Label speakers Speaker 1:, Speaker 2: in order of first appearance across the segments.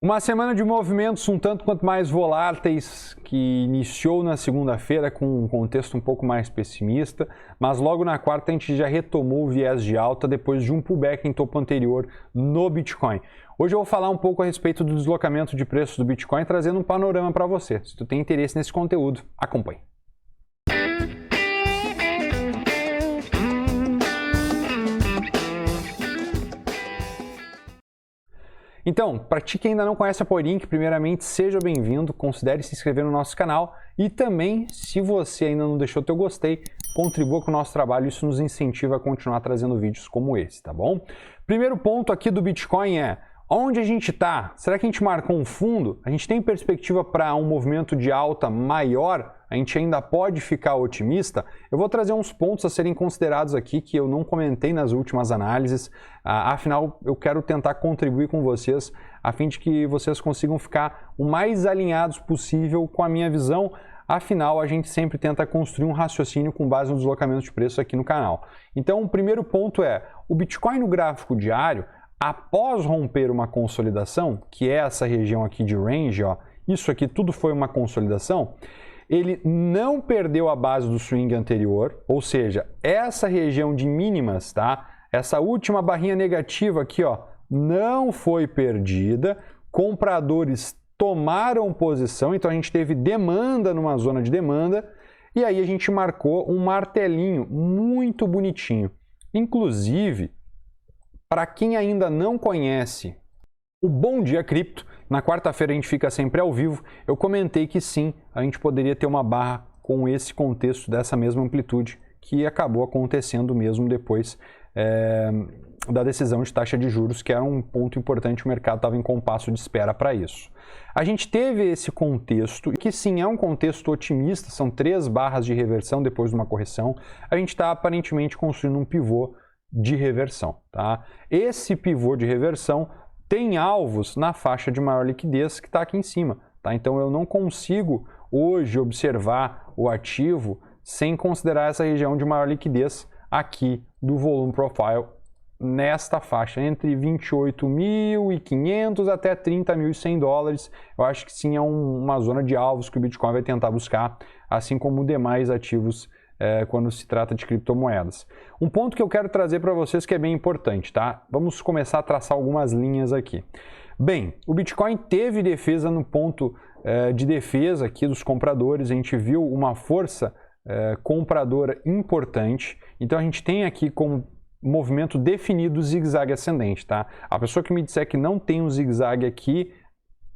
Speaker 1: Uma semana de movimentos um tanto quanto mais voláteis, que iniciou na segunda-feira com um contexto um pouco mais pessimista, mas logo na quarta a gente já retomou o viés de alta depois de um pullback em topo anterior no Bitcoin. Hoje eu vou falar um pouco a respeito do deslocamento de preços do Bitcoin, trazendo um panorama para você. Se tu tem interesse nesse conteúdo, acompanhe. Então, para ti que ainda não conhece a Powerink, primeiramente seja bem-vindo, considere se inscrever no nosso canal e também, se você ainda não deixou teu gostei, contribua com o nosso trabalho, isso nos incentiva a continuar trazendo vídeos como esse, tá bom? Primeiro ponto aqui do Bitcoin é, onde a gente está? Será que a gente marcou um fundo? A gente tem perspectiva para um movimento de alta maior? A gente ainda pode ficar otimista? Eu vou trazer uns pontos a serem considerados aqui que eu não comentei nas últimas análises, afinal eu quero tentar contribuir com vocês a fim de que vocês consigam ficar o mais alinhados possível com a minha visão. Afinal, a gente sempre tenta construir um raciocínio com base no deslocamento de preço aqui no canal. Então, o primeiro ponto é, o Bitcoin no gráfico diário, após romper uma consolidação, que é essa região aqui de range, ó, isso aqui tudo foi uma consolidação, ele não perdeu a base do swing anterior, ou seja, essa região de mínimas, tá? Essa última barrinha negativa aqui, ó, não foi perdida, compradores tomaram posição, então a gente teve demanda numa zona de demanda, e aí a gente marcou um martelinho muito bonitinho. Inclusive, para quem ainda não conhece o Bom Dia Cripto, na quarta-feira a gente fica sempre ao vivo, eu comentei que sim, a gente poderia ter uma barra com esse contexto dessa mesma amplitude, que acabou acontecendo mesmo depois da decisão de taxa de juros, que era um ponto importante, o mercado estava em compasso de espera para isso. A gente teve esse contexto, que sim, é um contexto otimista, são 3 barras de reversão depois de uma correção, a gente está aparentemente construindo um pivô de reversão, tá? Esse pivô de reversão tem alvos na faixa de maior liquidez que está aqui em cima, tá? Então eu não consigo hoje observar o ativo sem considerar essa região de maior liquidez aqui do volume profile nesta faixa, entre 28.500 até 30.100 dólares. Eu acho que sim, é uma zona de alvos que o Bitcoin vai tentar buscar, assim como demais ativos quando se trata de criptomoedas. Um ponto que eu quero trazer para vocês que é bem importante, tá? Vamos começar a traçar algumas linhas aqui. Bem, o Bitcoin teve defesa no ponto de defesa aqui dos compradores, a gente viu uma força compradora importante, então a gente tem aqui como movimento definido zigue-zague ascendente, tá? A pessoa que me disser que não tem um zigue-zague aqui,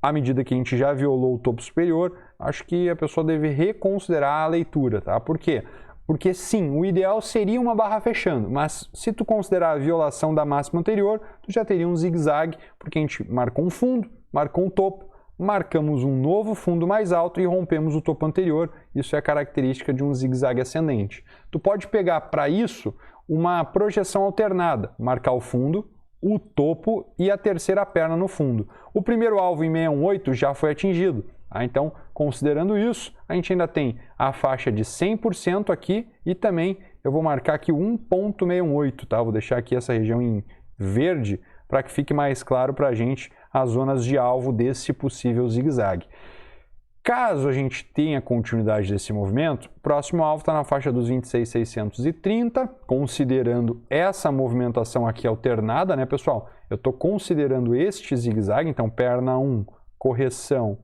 Speaker 1: à medida que a gente já violou o topo superior, acho que a pessoa deve reconsiderar a leitura, tá? Por quê? Porque sim, o ideal seria uma barra fechando, mas se tu considerar a violação da máxima anterior, tu já teria um zigue-zague, porque a gente marcou um fundo, marcou um topo, marcamos um novo fundo mais alto e rompemos o topo anterior. Isso é a característica de um zigue-zague ascendente. Tu pode pegar para isso uma projeção alternada, marcar o fundo, o topo e a terceira perna no fundo. O primeiro alvo em 618 já foi atingido. Então, considerando isso, a gente ainda tem a faixa de 100% aqui e também eu vou marcar aqui 1.618, tá? Vou deixar aqui essa região em verde para que fique mais claro para a gente as zonas de alvo desse possível zigue-zague. Caso a gente tenha continuidade desse movimento, o próximo alvo está na faixa dos 26.630, considerando essa movimentação aqui alternada, né, pessoal? Eu estou considerando este zigue-zague, então perna 1, correção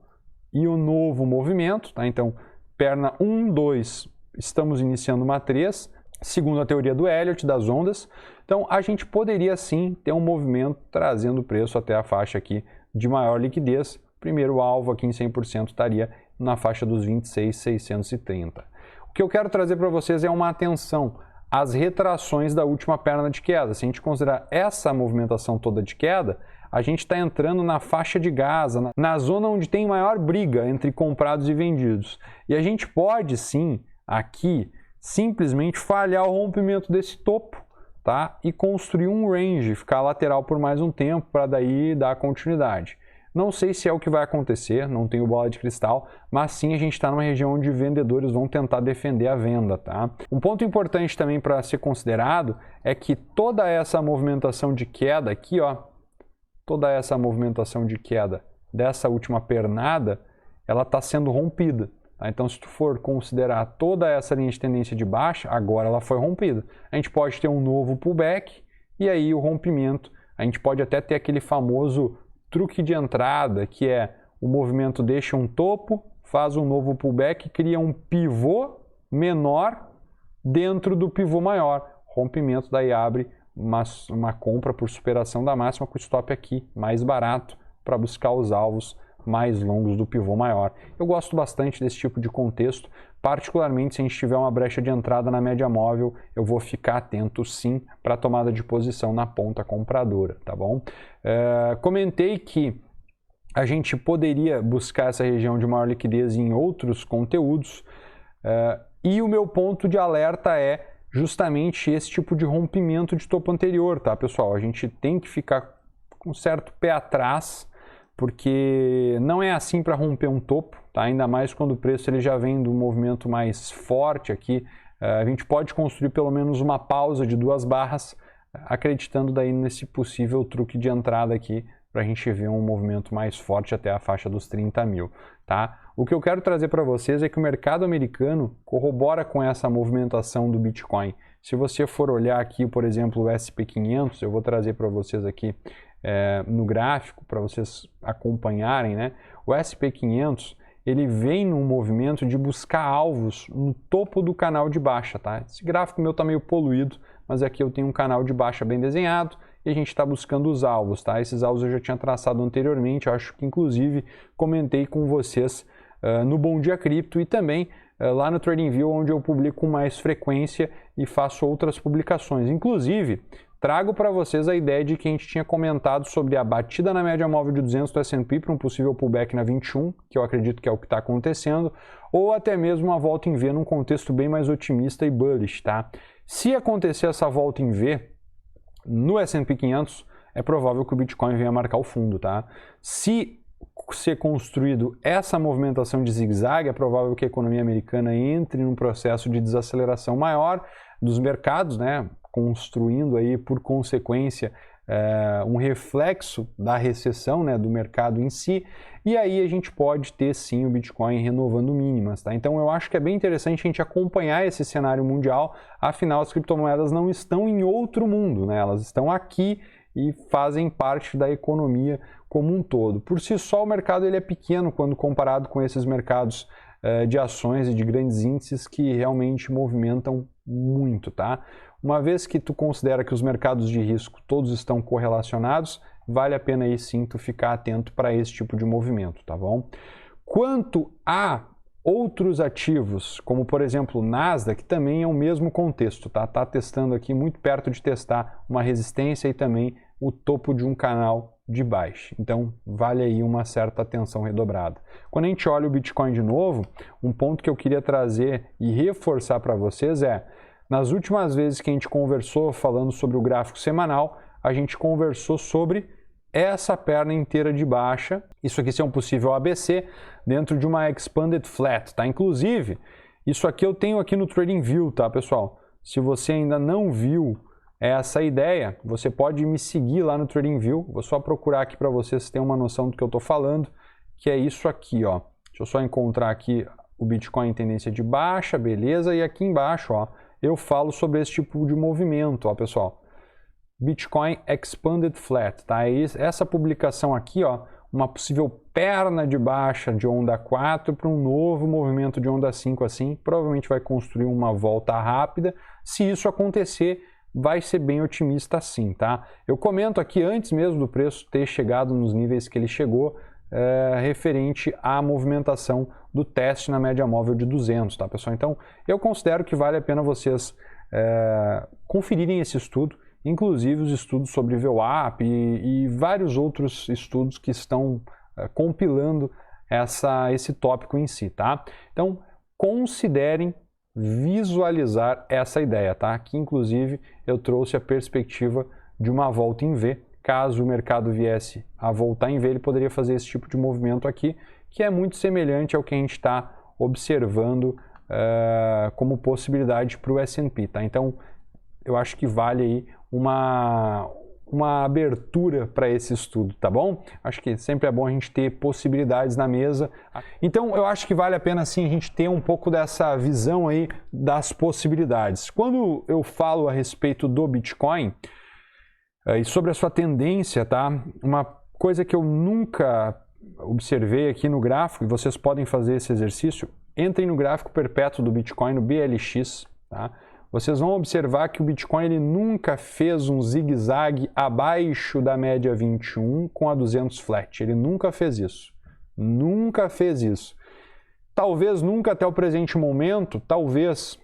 Speaker 1: e o novo movimento, tá? Então, perna 1, 2, estamos iniciando uma 3, segundo a teoria do Elliott, das ondas. Então, a gente poderia sim ter um movimento trazendo o preço até a faixa aqui de maior liquidez. Primeiro alvo aqui em 100% estaria na faixa dos 26.630. O que eu quero trazer para vocês é uma atenção às retrações da última perna de queda. Se a gente considerar essa movimentação toda de queda, a gente está entrando na faixa de Gaza, na zona onde tem maior briga entre comprados e vendidos. E a gente pode sim, aqui, simplesmente falhar o rompimento desse topo, tá? E construir um range, ficar lateral por mais um tempo para daí dar continuidade. Não sei se é o que vai acontecer, não tenho bola de cristal, mas sim a gente está numa região onde vendedores vão tentar defender a venda, tá? Um ponto importante também para ser considerado é que toda essa movimentação de queda aqui, ó, toda essa movimentação de queda dessa última pernada, ela está sendo rompida. Tá? Então, se tu for considerar toda essa linha de tendência de baixa, agora ela foi rompida. A gente pode ter um novo pullback e aí o rompimento. A gente pode até ter aquele famoso truque de entrada, que é o movimento deixa um topo, faz um novo pullback, cria um pivô menor dentro do pivô maior. Rompimento, daí abre uma compra por superação da máxima com stop aqui, mais barato, para buscar os alvos mais longos do pivô maior. Eu gosto bastante desse tipo de contexto, particularmente se a gente tiver uma brecha de entrada na média móvel, eu vou ficar atento sim para a tomada de posição na ponta compradora, tá bom? Comentei que a gente poderia buscar essa região de maior liquidez em outros conteúdos, e o meu ponto de alerta é justamente esse tipo de rompimento de topo anterior, tá, pessoal? A gente tem que ficar com um certo pé atrás, porque não é assim para romper um topo, tá? Ainda mais quando o preço ele já vem do movimento mais forte aqui. A gente pode construir pelo menos uma pausa de 2 barras, acreditando daí nesse possível truque de entrada aqui, para a gente ver um movimento mais forte até a faixa dos 30 mil, tá? O que eu quero trazer para vocês é que o mercado americano corrobora com essa movimentação do Bitcoin. Se você for olhar aqui, por exemplo, o S&P 500, eu vou trazer para vocês aqui no gráfico, para vocês acompanharem, né? O S&P 500, ele vem num movimento de buscar alvos no topo do canal de baixa, tá? Esse gráfico meu está meio poluído, mas aqui eu tenho um canal de baixa bem desenhado, e a gente está buscando os alvos, tá? Esses alvos eu já tinha traçado anteriormente, eu acho que inclusive comentei com vocês no Bom Dia Cripto e também lá no TradingView, onde eu publico com mais frequência e faço outras publicações. Inclusive, trago para vocês a ideia de que a gente tinha comentado sobre a batida na média móvel de 200 do S&P para um possível pullback na 21, que eu acredito que é o que está acontecendo, ou até mesmo uma volta em V num contexto bem mais otimista e bullish, tá? Se acontecer essa volta em V no S&P 500, é provável que o Bitcoin venha marcar o fundo, tá? Se ser construído essa movimentação de zigue-zague, é provável que a economia americana entre num processo de desaceleração maior dos mercados, né? Construindo aí, por consequência, um reflexo da recessão, né, do mercado em si, e aí a gente pode ter sim o Bitcoin renovando mínimas, tá? Então eu acho que é bem interessante a gente acompanhar esse cenário mundial, afinal as criptomoedas não estão em outro mundo, né? Elas estão aqui e fazem parte da economia como um todo. Por si só, o mercado ele é pequeno quando comparado com esses mercados de ações e de grandes índices que realmente movimentam muito, tá? Uma vez que tu considera que os mercados de risco todos estão correlacionados, vale a pena aí sim tu ficar atento para esse tipo de movimento, tá bom? Quanto a outros ativos, como por exemplo o Nasdaq, também é o mesmo contexto, tá? Tá testando aqui muito perto de testar uma resistência e também o topo de um canal de baixa. Então, vale aí uma certa atenção redobrada. Quando a gente olha o Bitcoin de novo, um ponto que eu queria trazer e reforçar para vocês é, nas últimas vezes que a gente conversou falando sobre o gráfico semanal, a gente conversou sobre essa perna inteira de baixa, isso aqui é um possível ABC, dentro de uma Expanded Flat, tá? Inclusive, isso aqui eu tenho aqui no TradingView, tá, pessoal? Se você ainda não viu essa ideia, você pode me seguir lá no TradingView, vou só procurar aqui para vocês terem uma noção do que eu estou falando, que é isso aqui, ó. Deixa eu só encontrar aqui o Bitcoin em tendência de baixa, beleza, e aqui embaixo, ó, eu falo sobre esse tipo de movimento, ó, pessoal. Bitcoin Expanded Flat, tá? Essa publicação aqui, ó, uma possível perna de baixa de onda 4 para um novo movimento de onda 5 assim, provavelmente vai construir uma volta rápida. Se isso acontecer, vai ser bem otimista sim, tá? Eu comento aqui antes mesmo do preço ter chegado nos níveis que ele chegou, referente à movimentação do teste na média móvel de 200, tá, pessoal? Então, eu considero que vale a pena vocês conferirem esse estudo, inclusive os estudos sobre VWAP e vários outros estudos que estão compilando esse tópico em si, tá? Então, considerem visualizar essa ideia, tá? Aqui, inclusive, eu trouxe a perspectiva de uma volta em V. Caso o mercado viesse a voltar em V, ele poderia fazer esse tipo de movimento aqui, que é muito semelhante ao que a gente está observando como possibilidade para o S&P, tá? Então, eu acho que vale aí uma abertura para esse estudo, tá bom? Acho que sempre é bom a gente ter possibilidades na mesa. Então, eu acho que vale a pena, sim, a gente ter um pouco dessa visão aí das possibilidades. Quando eu falo a respeito do Bitcoin e sobre a sua tendência, tá? Uma coisa que eu nunca observei aqui no gráfico, e vocês podem fazer esse exercício, entrem no gráfico perpétuo do Bitcoin, no BLX, tá? Vocês vão observar que o Bitcoin ele nunca fez um zigue-zague abaixo da média 21 com a 200 flat. Ele nunca fez isso. Nunca fez isso. Talvez nunca até o presente momento, talvez,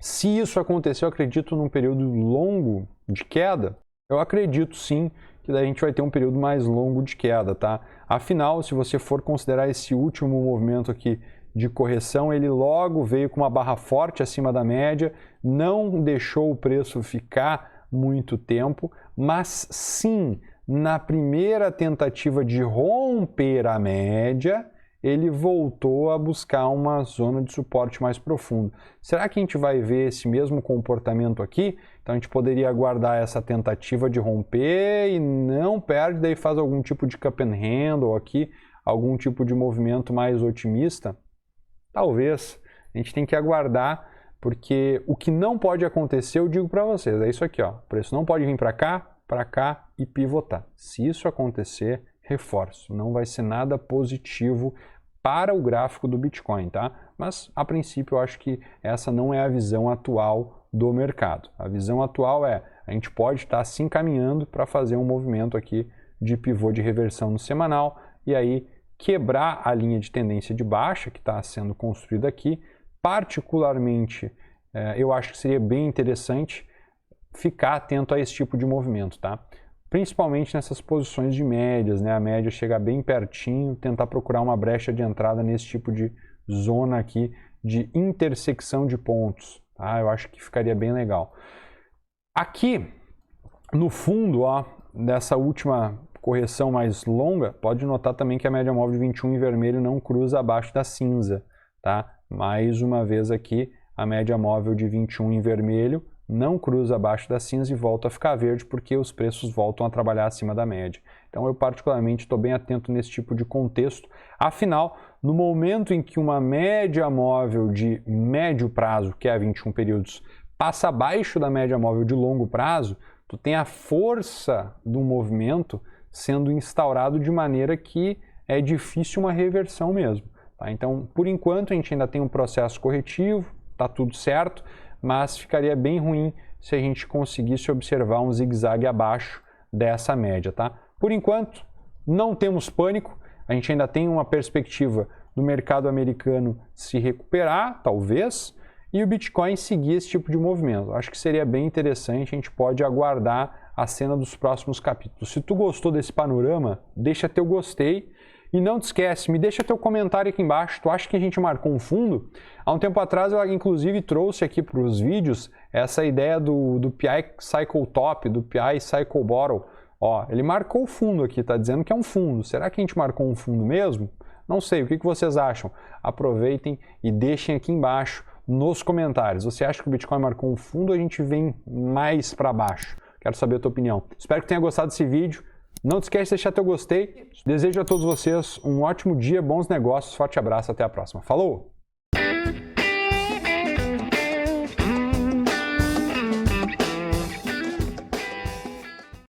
Speaker 1: se isso acontecer, eu acredito num período longo de queda, eu acredito sim que daí a gente vai ter um período mais longo de queda, tá? Afinal, se você for considerar esse último movimento aqui de correção, ele logo veio com uma barra forte acima da média, não deixou o preço ficar muito tempo, mas sim, na primeira tentativa de romper a média, ele voltou a buscar uma zona de suporte mais profundo. Será que a gente vai ver esse mesmo comportamento aqui? Então a gente poderia aguardar essa tentativa de romper e não perde, daí faz algum tipo de cup and handle aqui, algum tipo de movimento mais otimista? Talvez. A gente tem que aguardar, porque o que não pode acontecer, eu digo para vocês, é isso aqui, ó. O preço não pode vir para cá e pivotar. Se isso acontecer, reforço, não vai ser nada positivo para o gráfico do Bitcoin, tá? Mas, a princípio, eu acho que essa não é a visão atual do mercado. A visão atual é, a gente pode estar se encaminhando para fazer um movimento aqui de pivô de reversão no semanal, e aí quebrar a linha de tendência de baixa que está sendo construída aqui. Particularmente, eu acho que seria bem interessante ficar atento a esse tipo de movimento, tá? Principalmente nessas posições de médias, né? A média chegar bem pertinho, tentar procurar uma brecha de entrada nesse tipo de zona aqui de intersecção de pontos, tá? Eu acho que ficaria bem legal. Aqui, no fundo, ó, dessa última correção mais longa, pode notar também que a média móvel de 21 em vermelho não cruza abaixo da cinza, tá? Mais uma vez aqui, a média móvel de 21 em vermelho não cruza abaixo da cinza e volta a ficar verde porque os preços voltam a trabalhar acima da média. Então eu particularmente estou bem atento nesse tipo de contexto. Afinal, no momento em que uma média móvel de médio prazo, que é a 21 períodos, passa abaixo da média móvel de longo prazo, tu tem a força do movimento sendo instaurado de maneira que é difícil uma reversão mesmo. Tá? Então, por enquanto, a gente ainda tem um processo corretivo, está tudo certo, mas ficaria bem ruim se a gente conseguisse observar um zigue-zague abaixo dessa média. Tá? Por enquanto, não temos pânico, a gente ainda tem uma perspectiva do mercado americano se recuperar, talvez, e o Bitcoin seguir esse tipo de movimento. Acho que seria bem interessante, a gente pode aguardar a cena dos próximos capítulos. Se tu gostou desse panorama, deixa teu gostei e não te esquece, me deixa teu comentário aqui embaixo. Tu acha que a gente marcou um fundo? Há um tempo atrás eu inclusive trouxe aqui para os vídeos essa ideia do PI Cycle Top, do PI Cycle Bottom. Ó, ele marcou o fundo aqui, tá dizendo que é um fundo. Será que a gente marcou um fundo mesmo? Não sei, o que vocês acham? Aproveitem e deixem aqui embaixo nos comentários. Você acha que o Bitcoin marcou um fundo ou a gente vem mais para baixo? Quero saber a tua opinião. Espero que tenha gostado desse vídeo. Não te esquece de deixar teu gostei. Desejo a todos vocês um ótimo dia, bons negócios. Forte abraço, até a próxima. Falou!